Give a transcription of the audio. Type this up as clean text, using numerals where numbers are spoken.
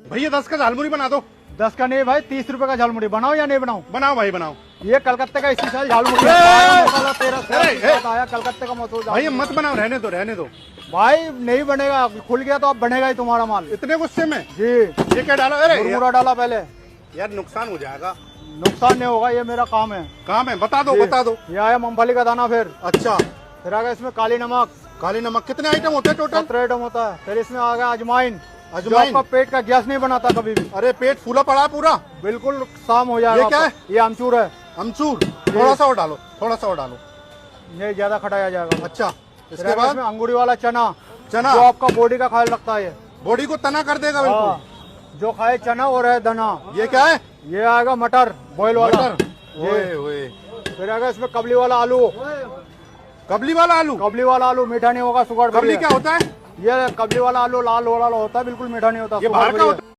भैया 10 का झालमुरी बना दो। 10 का नहीं भाई, 30 रुपए का झालमुड़ी बनाओ या नहीं बनाओ? बनाओ भाई बनाओ। ये कलकत्ते का स्पेशल झालमुड़ी है। मसाला तेरा ए! आया कलकत्ते का मशहूर भैया मत बनाओ, रहने दो रहने दो। भाई नहीं बनेगा, खुल गया तो अब बनेगा ही तुम्हारा माल। इतने गुस्से में जी ये क्या डालो? अरे मुरमुरा डाला पहले। यार नुकसान हो जाएगा। नुकसान नहीं होगा, ये मेरा काम है। काम है, बता दो जी। बता दो। ये आया मूंगफली का दाना, अच्छा फिर आ गया इसमें काली नमक। काली नमक। कितने आइटम होते हैं टोटल? 17 आइटम होता है। फिर इसमें आ गया अजवाइन, जो अजवाइन। आपका पेट का गैस नहीं बनाता कभी भी, अरे पेट फूला पड़ा है पूरा। बिल्कुल शाम हो जाएगा। ये क्या है? ये आमचूर है। अमचूर। थोड़ा सा और डालो, थोड़ा सा और डालो। ये ज्यादा खटाया जाएगा। अच्छा फिर इसके आ गया बाद इसमें अंगूरी वाला चना, चना। जो आपका बॉडी का ख्याल रखता है। ये बॉडी को तना कर देगा बिल्कुल। हाँ, जो खाए चना और है दाना। ये क्या है? ये आएगा मटर बॉयल वाला। मटर। ओए ओए। फिर आएगा इसमें कबली वाला आलू। कबली वाला आलू। कबली वाला आलू मीठा नहीं होगा, शुगर कबली क्या होता है? ये कबली वाला आलू लाल वाला होता है, बिल्कुल मीठा नहीं होता। ये बाहर का होता है?